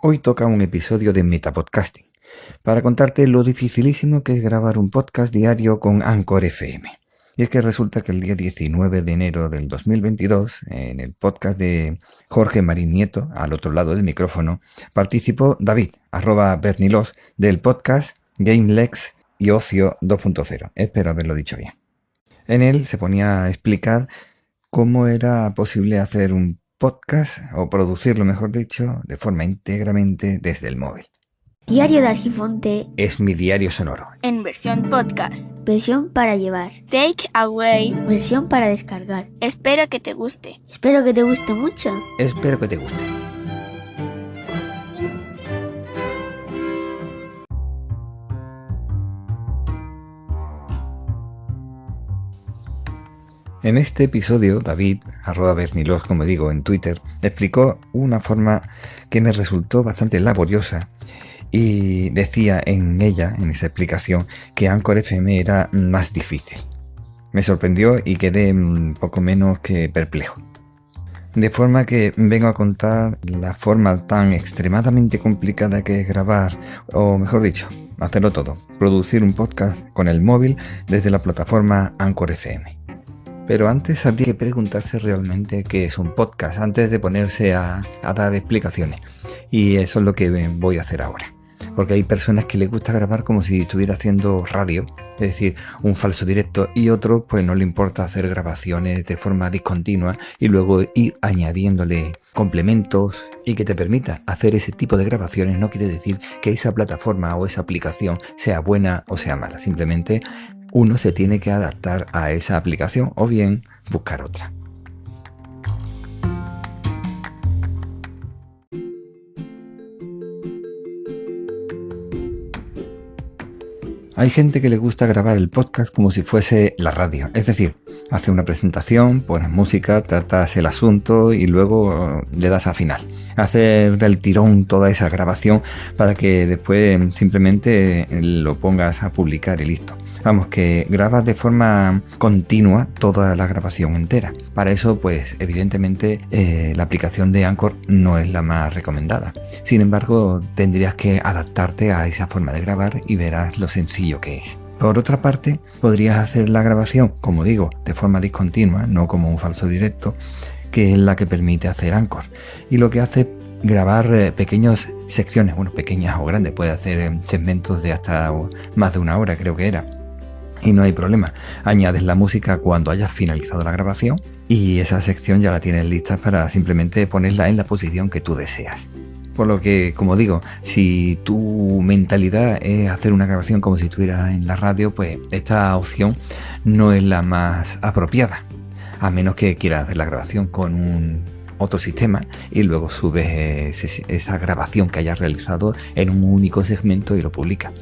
Hoy toca un episodio de Metapodcasting para contarte lo dificilísimo que es grabar un podcast diario con Anchor FM. Y es que resulta que el día 19 de enero del 2022, en el podcast de Jorge Marín Nieto, al otro lado del micrófono, participó David, @Bernilos, del podcast GameLex y Ocio 2.0. Espero haberlo dicho bien. En él se ponía a explicar cómo era posible hacer un podcast, o producirlo mejor dicho, de forma íntegramente desde el móvil. Diario de Argifonte Es mi diario sonoro. En versión podcast. Versión para llevar. Take away. Versión para descargar. Espero que te guste. Espero que te guste mucho. Espero que te guste. En este episodio, David, @Bernilos, como digo, en Twitter, explicó una forma que me resultó bastante laboriosa y decía en esa explicación, que Anchor FM era más difícil. Me sorprendió y quedé poco menos que perplejo. De forma que vengo a contar la forma tan extremadamente complicada que es grabar, o mejor dicho, hacerlo todo, producir un podcast con el móvil desde la plataforma Anchor FM. Pero antes habría que preguntarse realmente qué es un podcast antes de ponerse a dar explicaciones. Y eso es lo que voy a hacer ahora. Porque hay personas que les gusta grabar como si estuviera haciendo radio, es decir, un falso directo, y otros pues no le importa hacer grabaciones de forma discontinua y luego ir añadiéndole complementos. Y que te permita hacer ese tipo de grabaciones no quiere decir que esa plataforma o esa aplicación sea buena o sea mala. Simplemente uno se tiene que adaptar a esa aplicación o bien buscar otra. Hay gente que le gusta grabar el podcast como si fuese la radio, es decir, hace una presentación, pones música, tratas el asunto y luego le das a final. Hacer del tirón toda esa grabación para que después simplemente lo pongas a publicar y listo. Vamos, que grabas de forma continua toda la grabación entera. Para eso, pues evidentemente la aplicación de Anchor no es la más recomendada. Sin embargo, tendrías que adaptarte a esa forma de grabar y verás lo sencillo que es. Por otra parte, podrías hacer la grabación, como digo, de forma discontinua, no como un falso directo, que es la que permite hacer Anchor. Y lo que hace grabar pequeñas secciones, bueno, pequeñas o grandes, puede hacer segmentos de hasta más de una hora, creo que era. Y no hay problema, añades la música cuando hayas finalizado la grabación y esa sección ya la tienes lista para simplemente ponerla en la posición que tú deseas. Por lo que, como digo, si tu mentalidad es hacer una grabación como si estuvieras en la radio, pues esta opción no es la más apropiada, a menos que quieras hacer la grabación con otro sistema y luego subes esa grabación que hayas realizado en un único segmento y lo publicas.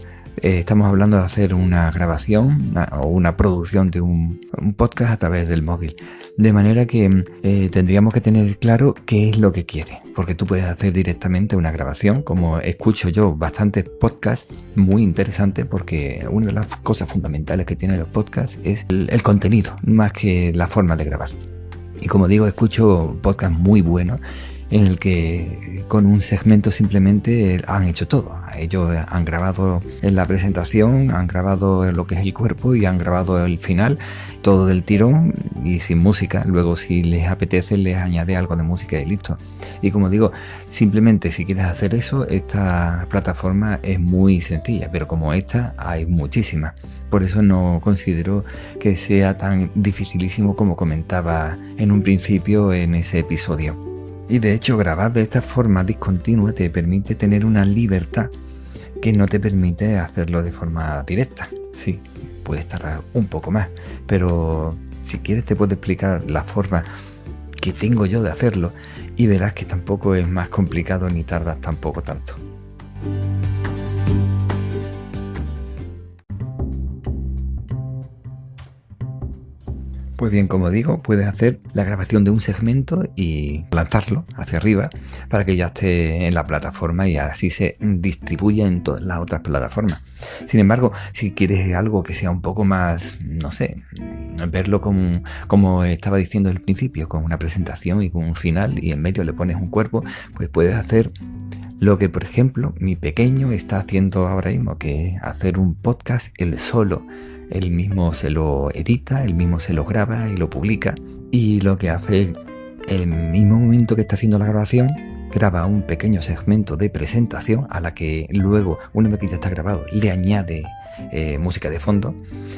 Estamos hablando de hacer una grabación o una producción de un podcast a través del móvil. De manera que tendríamos que tener claro qué es lo que quieres. Porque tú puedes hacer directamente una grabación, como escucho yo bastantes podcasts muy interesantes, porque una de las cosas fundamentales que tienen los podcasts es el contenido, más que la forma de grabar. Y como digo, escucho podcasts muy buenos en el que con un segmento simplemente han hecho todo. Ellos han grabado en la presentación, han grabado lo que es el cuerpo y han grabado el final, todo del tirón y sin música. Luego, si les apetece, les añade algo de música y listo. Y como digo, simplemente si quieres hacer eso, esta plataforma es muy sencilla, pero como esta hay muchísimas. Por eso no considero que sea tan dificilísimo como comentaba en un principio en ese episodio. Y de hecho, grabar de esta forma discontinua te permite tener una libertad que no te permite hacerlo de forma directa. Sí, puedes tardar un poco más, pero si quieres te puedo explicar la forma que tengo yo de hacerlo y verás que tampoco es más complicado ni tardas tampoco tanto. Pues bien, como digo, puedes hacer la grabación de un segmento y lanzarlo hacia arriba para que ya esté en la plataforma y así se distribuya en todas las otras plataformas. Sin embargo, si quieres algo que sea un poco más, no sé, verlo como estaba diciendo al principio, con una presentación y con un final y en medio le pones un cuerpo, pues puedes hacer Lo que, por ejemplo, mi pequeño está haciendo ahora mismo, que es hacer un podcast él solo. Él mismo se lo edita, él mismo se lo graba y lo publica. Y lo que hace, el mismo momento que está haciendo la grabación, graba un pequeño segmento de presentación a la que luego, una vez que ya está grabado, le añade música de fondo.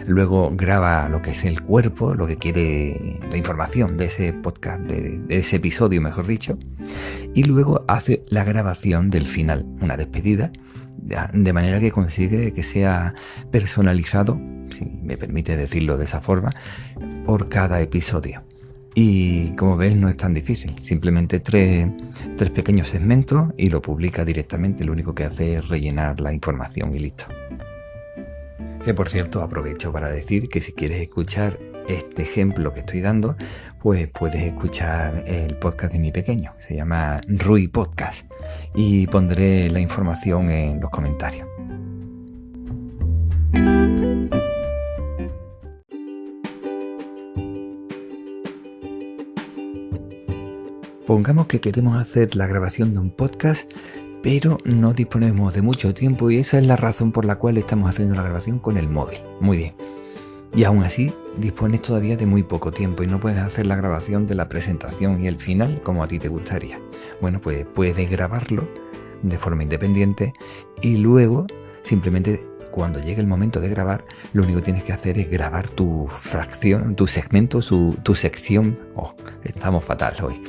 Luego graba lo que es el cuerpo, lo que quiere, la información de ese podcast, de ese episodio, mejor dicho. Y luego hace la grabación del final, una despedida, de manera que consigue que sea personalizado, si me permite decirlo de esa forma, por cada episodio. Y como ves, no es tan difícil, simplemente tres pequeños segmentos y lo publica directamente. Lo único que hace es rellenar la información y listo. Que por cierto, aprovecho para decir que si quieres escuchar este ejemplo que estoy dando, pues puedes escuchar el podcast de mi pequeño. Se llama Rui Podcast y pondré la información en los comentarios. Pongamos que queremos hacer la grabación de un podcast, pero no disponemos de mucho tiempo y esa es la razón por la cual estamos haciendo la grabación con el móvil. Muy bien. Y aún así dispones todavía de muy poco tiempo y no puedes hacer la grabación de la presentación y el final como a ti te gustaría. Bueno, pues puedes grabarlo de forma independiente y luego simplemente cuando llegue el momento de grabar, lo único que tienes que hacer es grabar tu fracción, tu segmento, tu sección. Oh, estamos fatal hoy.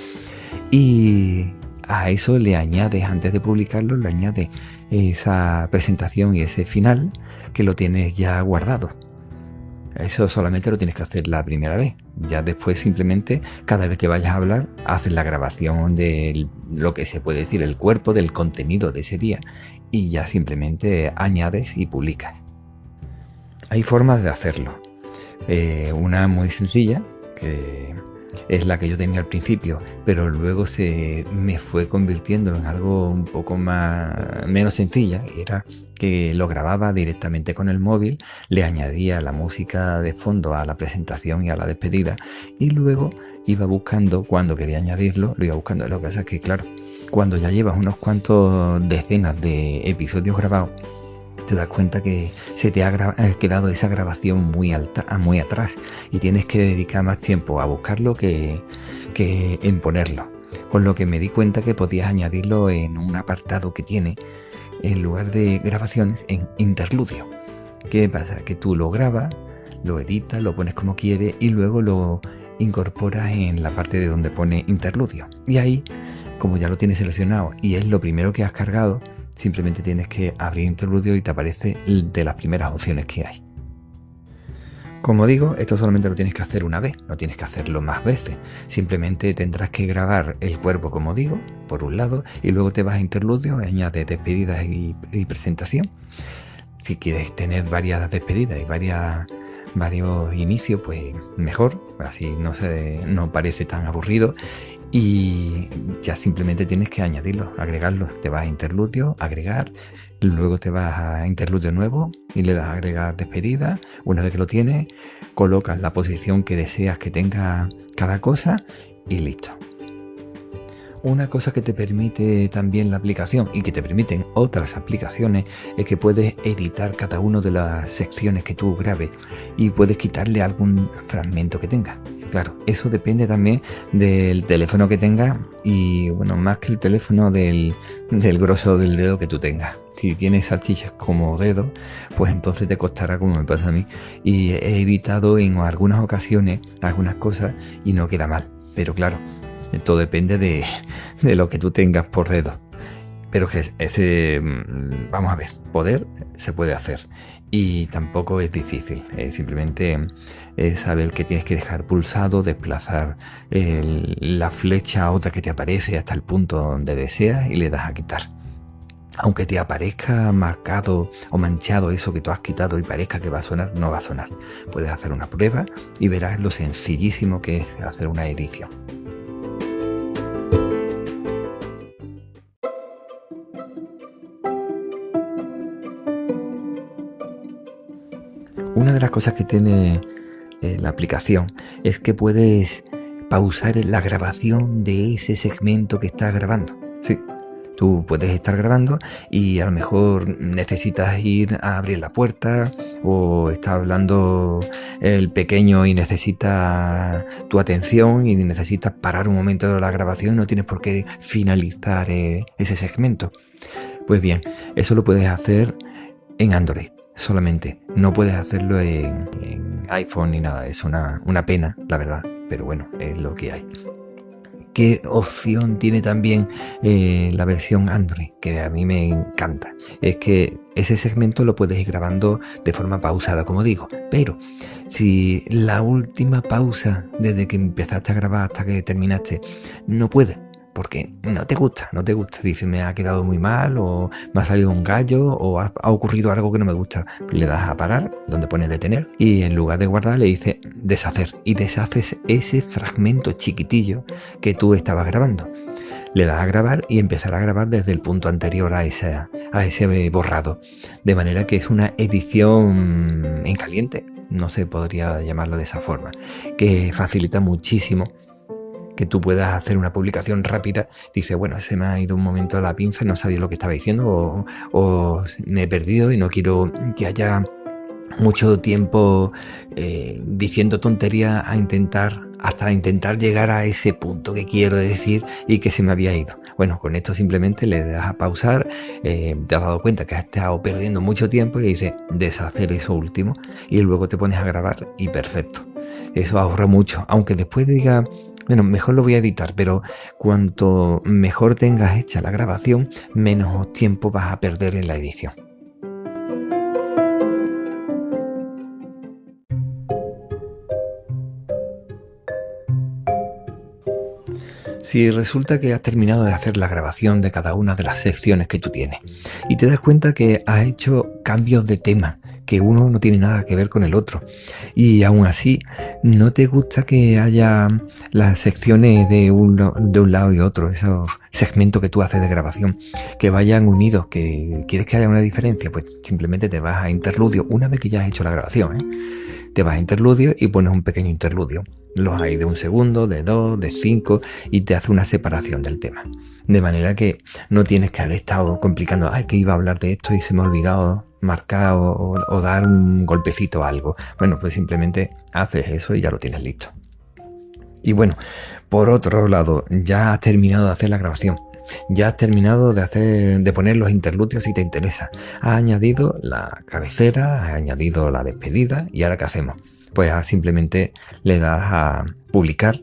Y a eso le añades, antes de publicarlo, le añades esa presentación y ese final que lo tienes ya guardado. Eso solamente lo tienes que hacer la primera vez. Ya después simplemente, cada vez que vayas a hablar, haces la grabación de lo que se puede decir, el cuerpo del contenido de ese día y ya simplemente añades y publicas. Hay formas de hacerlo. Una muy sencilla, que es la que yo tenía al principio, pero luego se me fue convirtiendo en algo un poco menos sencilla. Era que lo grababa directamente con el móvil, le añadía la música de fondo a la presentación y a la despedida y luego iba buscando, cuando quería añadirlo, lo iba buscando. Lo que pasa es que, claro, cuando ya llevas unos cuantos decenas de episodios grabados, te das cuenta que se te ha quedado esa grabación muy atrás y tienes que dedicar más tiempo a buscarlo que en ponerlo. Con lo que me di cuenta que podías añadirlo en un apartado que tiene, en lugar de grabaciones, en interludio. ¿Qué pasa? Que tú lo grabas, lo editas, lo pones como quieres y luego lo incorporas en la parte de donde pone interludio. Y ahí, como ya lo tienes seleccionado y es lo primero que has cargado, simplemente tienes que abrir interludio y te aparece de las primeras opciones que hay. Como digo, esto solamente lo tienes que hacer una vez, no tienes que hacerlo más veces. Simplemente tendrás que grabar el cuerpo, como digo, por un lado, y luego te vas a interludio, añades despedidas y presentación. Si quieres tener varias despedidas y varios inicios, pues mejor, así no parece tan aburrido. Y ya simplemente tienes que añadirlo, agregarlo. Te vas a interludio, agregar, luego te vas a interludio nuevo y le das a agregar despedida. Una vez que lo tienes, colocas la posición que deseas que tenga cada cosa y listo. Una cosa que te permite también la aplicación y que te permiten otras aplicaciones es que puedes editar cada una de las secciones que tú grabes y puedes quitarle algún fragmento que tengas. Claro, eso depende también del teléfono que tengas y, bueno, más que el teléfono, del grosor del dedo que tú tengas. Si tienes salchichas como dedo, pues entonces te costará, como me pasa a mí. Y he editado en algunas ocasiones algunas cosas y no queda mal. Pero claro, todo depende de lo que tú tengas por dedo. Pero que vamos a ver, se puede hacer. Y tampoco es difícil, simplemente es saber que tienes que dejar pulsado, desplazar la flecha a otra que te aparece hasta el punto donde deseas y le das a quitar. Aunque te aparezca marcado o manchado eso que tú has quitado y parezca que va a sonar, no va a sonar. Puedes hacer una prueba y verás lo sencillísimo que es hacer una edición. Una de las cosas que tiene la aplicación es que puedes pausar la grabación de ese segmento que estás grabando. Sí, Tú puedes estar grabando y a lo mejor necesitas ir a abrir la puerta, o está hablando el pequeño y necesita tu atención y necesitas parar un momento de la grabación y no tienes por qué finalizar ese segmento. Pues bien, eso lo puedes hacer en Android solamente. No puedes hacerlo en iPhone ni nada. Es una pena, la verdad, pero bueno, es lo que hay. ¿Qué opción tiene también la versión Android? Que a mí me encanta. Es que ese segmento lo puedes ir grabando de forma pausada, como digo. Pero si la última pausa, desde que empezaste a grabar hasta que terminaste, no puedes, porque no te gusta, dices me ha quedado muy mal, o me ha salido un gallo, o ha ocurrido algo que no me gusta, le das a parar, donde pone detener, y en lugar de guardar le dice deshacer, y deshaces ese fragmento chiquitillo que tú estabas grabando. Le das a grabar y empezar a grabar desde el punto anterior a ese borrado, de manera que es una edición en caliente, no se podría llamarlo de esa forma, que facilita muchísimo que tú puedas hacer una publicación rápida. Dice, bueno, se me ha ido un momento la pinza, no sabía lo que estaba diciendo, o me he perdido y no quiero que haya mucho tiempo diciendo tonterías hasta intentar llegar a ese punto que quiero decir y que se me había ido. Bueno, con esto simplemente le das a pausar, te has dado cuenta que has estado perdiendo mucho tiempo y dice deshacer eso último, y luego te pones a grabar y perfecto. Eso ahorra mucho, aunque después diga, bueno, mejor lo voy a editar, pero cuanto mejor tengas hecha la grabación, menos tiempo vas a perder en la edición. Si resulta que has terminado de hacer la grabación de cada una de las secciones que tú tienes y te das cuenta que has hecho cambios de tema, que uno no tiene nada que ver con el otro, y aún así no te gusta que haya las secciones de un lado y otro, esos segmentos que tú haces de grabación, que vayan unidos, que quieres que haya una diferencia, pues simplemente te vas a interludio. Una vez que ya has hecho la grabación, te vas a interludio y pones un pequeño interludio. Los hay de 1 segundo, de 2, de 5, y te hace una separación del tema. De manera que no tienes que haber estado complicando, que iba a hablar de esto y se me ha olvidado marcar o dar un golpecito a algo. Bueno, pues simplemente haces eso y ya lo tienes listo. Y bueno, por otro lado, ya has terminado de hacer la grabación. Ya has terminado de poner los interludios si te interesa. Has añadido la cabecera, has añadido la despedida, y ¿ahora qué hacemos? Pues simplemente le das a publicar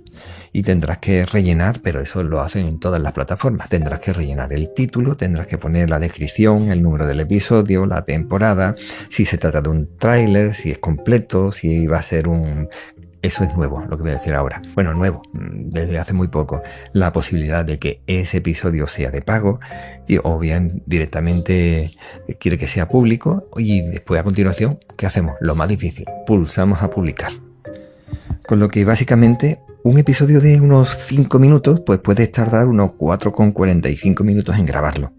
y tendrás que rellenar, pero eso lo hacen en todas las plataformas. Tendrás que rellenar el título, tendrás que poner la descripción, el número del episodio, la temporada, si se trata de un tráiler, si es completo, si va a ser un... Eso es nuevo, lo que voy a decir ahora. Bueno, nuevo, desde hace muy poco, la posibilidad de que ese episodio sea de pago, o bien directamente quiere que sea público, y después a continuación, ¿qué hacemos? Lo más difícil, pulsamos a publicar. Con lo que básicamente un episodio de unos 5 minutos, pues puedes tardar unos 4,45 minutos en grabarlo,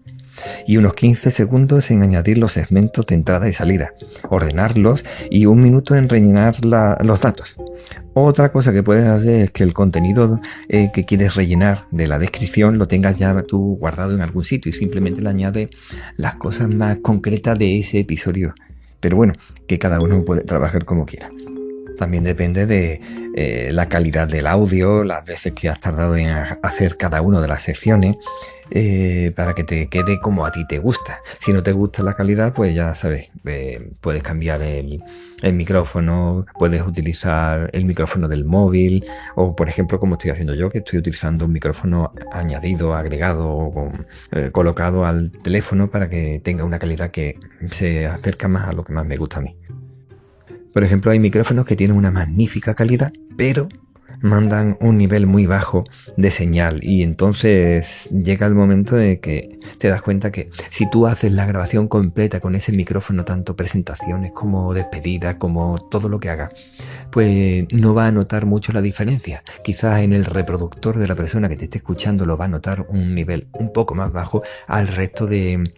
y unos 15 segundos en añadir los segmentos de entrada y salida, ordenarlos, y 1 minuto en rellenar los datos. Otra cosa que puedes hacer es que el contenido que quieres rellenar de la descripción lo tengas ya tú guardado en algún sitio y simplemente le añades las cosas más concretas de ese episodio. Pero bueno, que cada uno puede trabajar como quiera. También depende de la calidad del audio, las veces que has tardado en hacer cada una de las secciones, para que te quede como a ti te gusta. Si no te gusta la calidad, pues ya sabes, puedes cambiar el micrófono, puedes utilizar el micrófono del móvil, o por ejemplo como estoy haciendo yo, que estoy utilizando un micrófono añadido, agregado, colocado al teléfono para que tenga una calidad que se acerca más a lo que más me gusta a mí. Por ejemplo, hay micrófonos que tienen una magnífica calidad, pero mandan un nivel muy bajo de señal, y entonces llega el momento de que te das cuenta que si tú haces la grabación completa con ese micrófono, tanto presentaciones como despedidas, como todo lo que hagas, pues no va a notar mucho la diferencia. Quizás en el reproductor de la persona que te esté escuchando lo va a notar un nivel un poco más bajo al resto de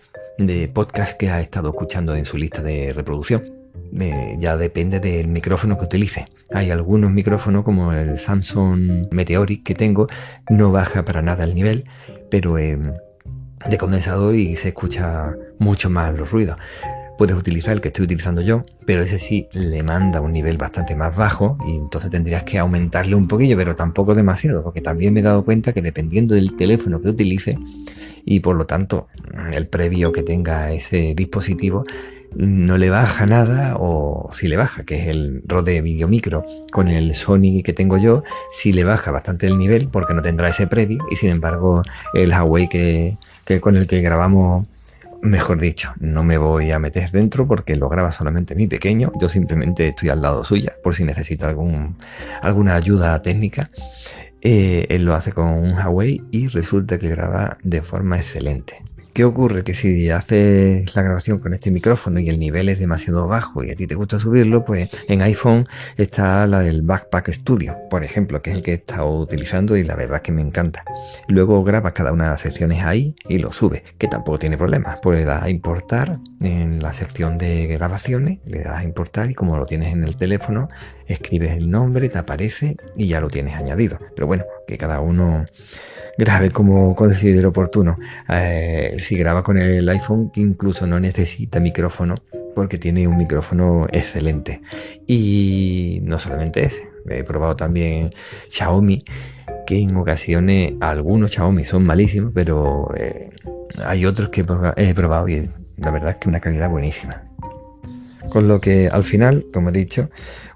podcast que ha estado escuchando en su lista de reproducción. Ya depende del micrófono que utilice. Hay algunos micrófonos como el Samsung Meteoric que tengo, no baja para nada el nivel, pero de condensador y se escucha mucho más los ruidos. Puedes utilizar el que estoy utilizando yo, pero ese sí le manda un nivel bastante más bajo y entonces tendrías que aumentarle un poquillo, pero tampoco demasiado, porque también me he dado cuenta que dependiendo del teléfono que utilice y por lo tanto el previo que tenga ese dispositivo, no le baja nada, o si le baja, que es el Rode Videomicro con el Sony que tengo yo, sí le baja bastante el nivel porque no tendrá ese previo, y sin embargo el Huawei que con el que grabamos, mejor dicho, no me voy a meter dentro porque lo graba solamente mi pequeño, yo simplemente estoy al lado suya por si necesita alguna ayuda técnica. Él lo hace con un Huawei y resulta que graba de forma excelente. ¿Qué ocurre? Que si haces la grabación con este micrófono y el nivel es demasiado bajo y a ti te gusta subirlo, pues en iPhone está la del Backpack Studio, por ejemplo, que es el que he estado utilizando y la verdad es que me encanta. Luego grabas cada una de las secciones ahí y lo subes, que tampoco tiene problemas. Pues le das a importar en la sección de grabaciones, le das a importar y como lo tienes en el teléfono, escribes el nombre, te aparece y ya lo tienes añadido. Pero bueno, que cada uno grabe como considere oportuno. Si graba con el iPhone, que incluso no necesita micrófono porque tiene un micrófono excelente. Y no solamente ese, he probado también Xiaomi, que en ocasiones algunos Xiaomi son malísimos, pero hay otros que he probado y la verdad es que una calidad buenísima. Con lo que al final, como he dicho,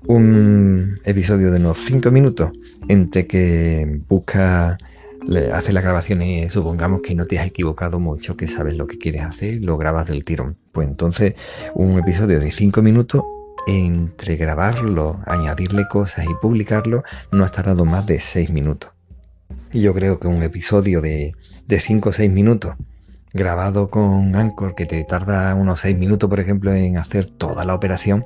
un episodio de unos 5 minutos entre que haces la grabación y supongamos que no te has equivocado mucho, que sabes lo que quieres hacer, lo grabas del tirón. Pues entonces un episodio de 5 minutos, entre grabarlo, añadirle cosas y publicarlo, no has tardado más de 6 minutos. Y yo creo que un episodio de 5 o 6 minutos grabado con Anchor, que te tarda unos 6 minutos, por ejemplo, en hacer toda la operación,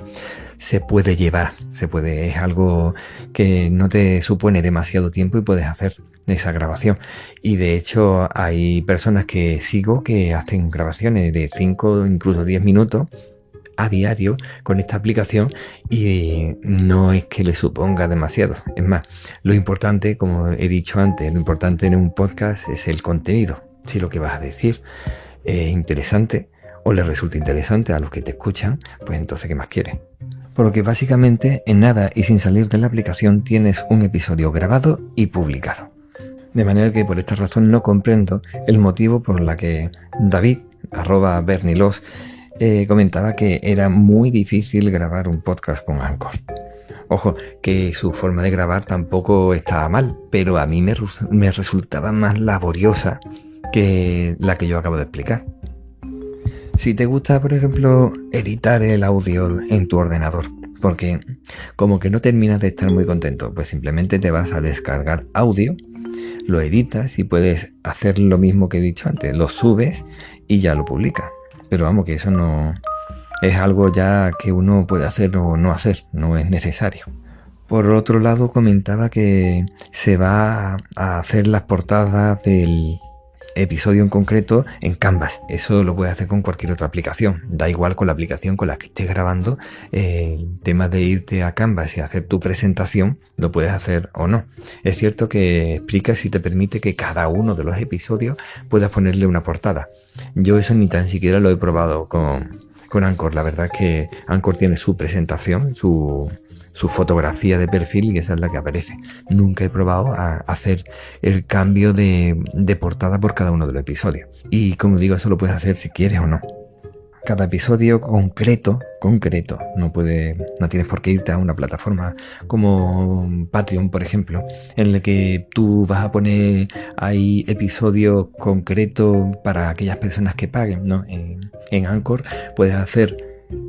se puede llevar, es algo que no te supone demasiado tiempo y puedes hacer esa grabación. Y de hecho hay personas que sigo que hacen grabaciones de 5, incluso 10 minutos a diario con esta aplicación y no es que le suponga demasiado. Es más, lo importante, como he dicho antes, lo importante en un podcast es el contenido. Si lo que vas a decir es interesante o les resulta interesante a los que te escuchan, pues entonces ¿qué más quieres? Porque básicamente en nada y sin salir de la aplicación tienes un episodio grabado y publicado. De manera que por esta razón no comprendo el motivo por la que David, @Bernilos, comentaba que era muy difícil grabar un podcast con Anchor. Ojo, que su forma de grabar tampoco estaba mal, pero a mí me resultaba más laboriosa que la que yo acabo de explicar. Si te gusta, por ejemplo, editar el audio en tu ordenador, porque como que no terminas de estar muy contento, pues simplemente te vas a descargar audio, lo editas y puedes hacer lo mismo que he dicho antes, lo subes y ya lo publicas. Pero vamos, que eso no es algo ya que uno puede hacer o no hacer, no es necesario. Por otro lado, comentaba que se va a hacer las portadas del episodio en concreto en Canvas. Eso lo puedes hacer con cualquier otra aplicación, da igual con la aplicación con la que estés grabando. El tema de irte a Canvas y hacer tu presentación lo puedes hacer o no. Es cierto que explica si te permite que cada uno de los episodios puedas ponerle una portada. Yo eso ni tan siquiera lo he probado con Anchor. La verdad es que Anchor tiene su presentación, su fotografía de perfil y esa es la que aparece. Nunca he probado a hacer el cambio de portada por cada uno de los episodios. Y como digo, eso lo puedes hacer si quieres o no. Cada episodio concreto, no tienes por qué irte a una plataforma como Patreon, por ejemplo, en el que tú vas a poner ahí episodios concretos para aquellas personas que paguen, ¿no? En Anchor puedes hacer,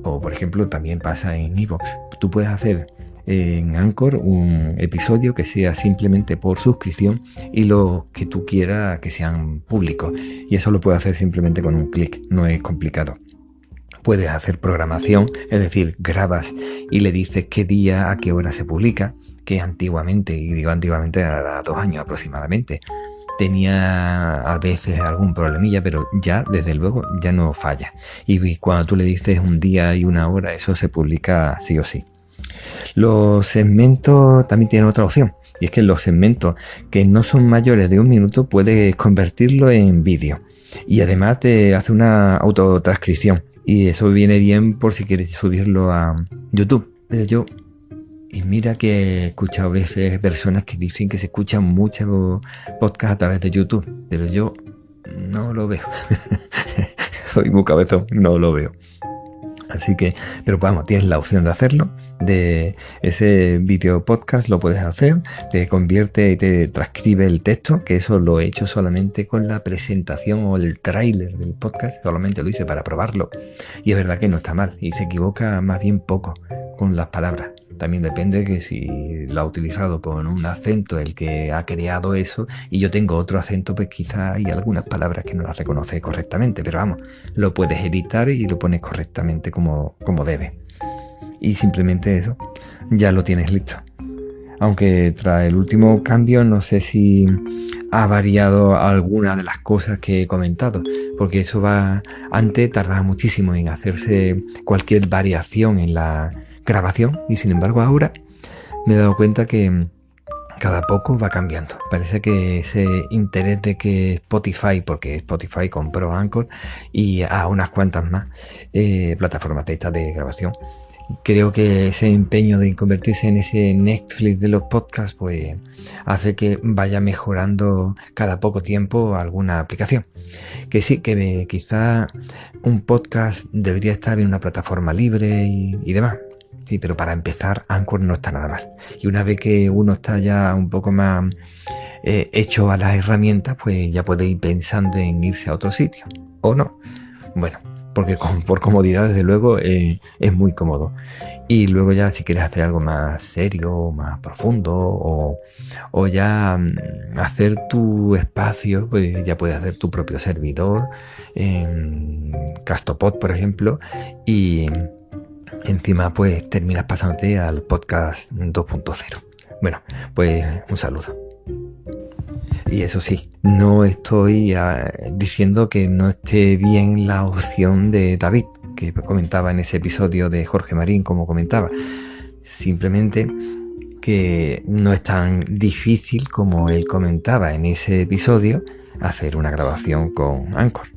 o por ejemplo también pasa en iVoox, tú puedes hacer en Anchor un episodio que sea simplemente por suscripción y lo que tú quieras que sean públicos, y eso lo puedes hacer simplemente con un clic, no es complicado. Puedes hacer programación, es decir, grabas y le dices qué día, a qué hora se publica, que antiguamente, y digo antiguamente, era 2 años aproximadamente, tenía a veces algún problemilla, pero ya desde luego ya no falla. Y cuando tú le dices un día y una hora, eso se publica sí o sí. Los segmentos también tienen otra opción, y es que los segmentos que no son mayores de 1 minuto puedes convertirlo en vídeo. Y además te hace una autotranscripción. Y eso viene bien por si quieres subirlo a YouTube. Pero y mira que he escuchado a veces personas que dicen que se escuchan muchos podcasts a través de YouTube. Pero yo no lo veo. Soy muy cabezón, no lo veo. Así que, pero vamos, tienes la opción de hacerlo, de ese vídeo podcast lo puedes hacer, te convierte y te transcribe el texto, que eso lo he hecho solamente con la presentación o el tráiler del podcast, solamente lo hice para probarlo. Y es verdad que no está mal, y se equivoca más bien poco con las palabras. También depende que si lo ha utilizado con un acento el que ha creado eso y yo tengo otro acento, pues quizá hay algunas palabras que no las reconoce correctamente, pero vamos, lo puedes editar y lo pones correctamente como debe. Y simplemente eso, ya lo tienes listo. Aunque tras el último cambio no sé si ha variado alguna de las cosas que he comentado, porque eso antes tardaba muchísimo en hacerse cualquier variación en la grabación y sin embargo ahora me he dado cuenta que cada poco va cambiando. Parece que ese interés de que Spotify, porque Spotify compró Anchor y a unas cuantas más plataformas de estas de grabación, creo que ese empeño de convertirse en ese Netflix de los podcasts pues hace que vaya mejorando cada poco tiempo alguna aplicación. Que sí, que quizá un podcast debería estar en una plataforma libre y demás. Sí, pero para empezar, Anchor no está nada mal. Y una vez que uno está ya un poco más hecho a las herramientas, pues ya puede ir pensando en irse a otro sitio. ¿O no? Bueno, porque por comodidad, desde luego, es muy cómodo. Y luego ya si quieres hacer algo más serio, más profundo, o ya hacer tu espacio, pues ya puedes hacer tu propio servidor, en Castopod, por ejemplo, y encima pues terminas pasándote al podcast 2.0. Bueno, pues un saludo. Y eso sí, no estoy diciendo que no esté bien la opción de David, que comentaba en ese episodio de Jorge Marín, como comentaba. Simplemente que no es tan difícil como él comentaba en ese episodio hacer una grabación con Anchor.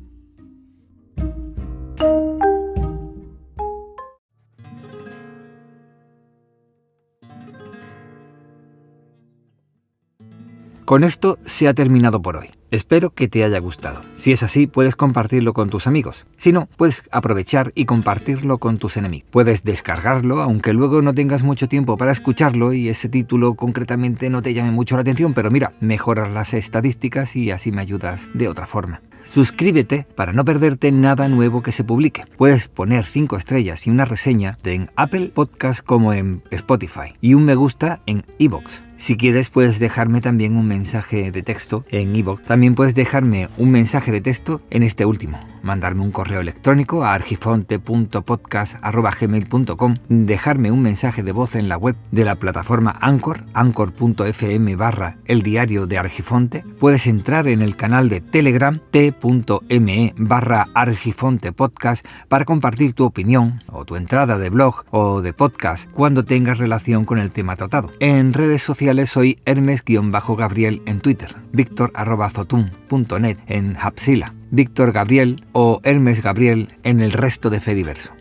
Con esto se ha terminado por hoy. Espero que te haya gustado. Si es así, puedes compartirlo con tus amigos. Si no, puedes aprovechar y compartirlo con tus enemigos. Puedes descargarlo, aunque luego no tengas mucho tiempo para escucharlo y ese título concretamente no te llame mucho la atención, pero mira, mejoras las estadísticas y así me ayudas de otra forma. Suscríbete para no perderte nada nuevo que se publique. Puedes poner 5 estrellas y una reseña en Apple Podcast como en Spotify y un me gusta en iVoox. Si quieres puedes dejarme también un mensaje de texto en iVoox. También puedes dejarme un mensaje de texto en este último. Mandarme un correo electrónico a argifonte.podcast@gmail.com, dejarme un mensaje de voz en la web de la plataforma Anchor, anchor.fm/el diario de Argifonte. Puedes entrar en el canal de Telegram t.me/argifontepodcast para compartir tu opinión o tu entrada de blog o de podcast cuando tengas relación con el tema tratado. En redes sociales soy Hermes-Gabriel en Twitter, Victor@zotun.net en Hapsila, Víctor Gabriel o Hermes Gabriel en el resto de Fediverso.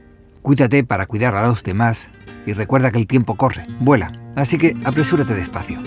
Cuídate para cuidar a los demás y recuerda que el tiempo corre, vuela, así que apresúrate despacio.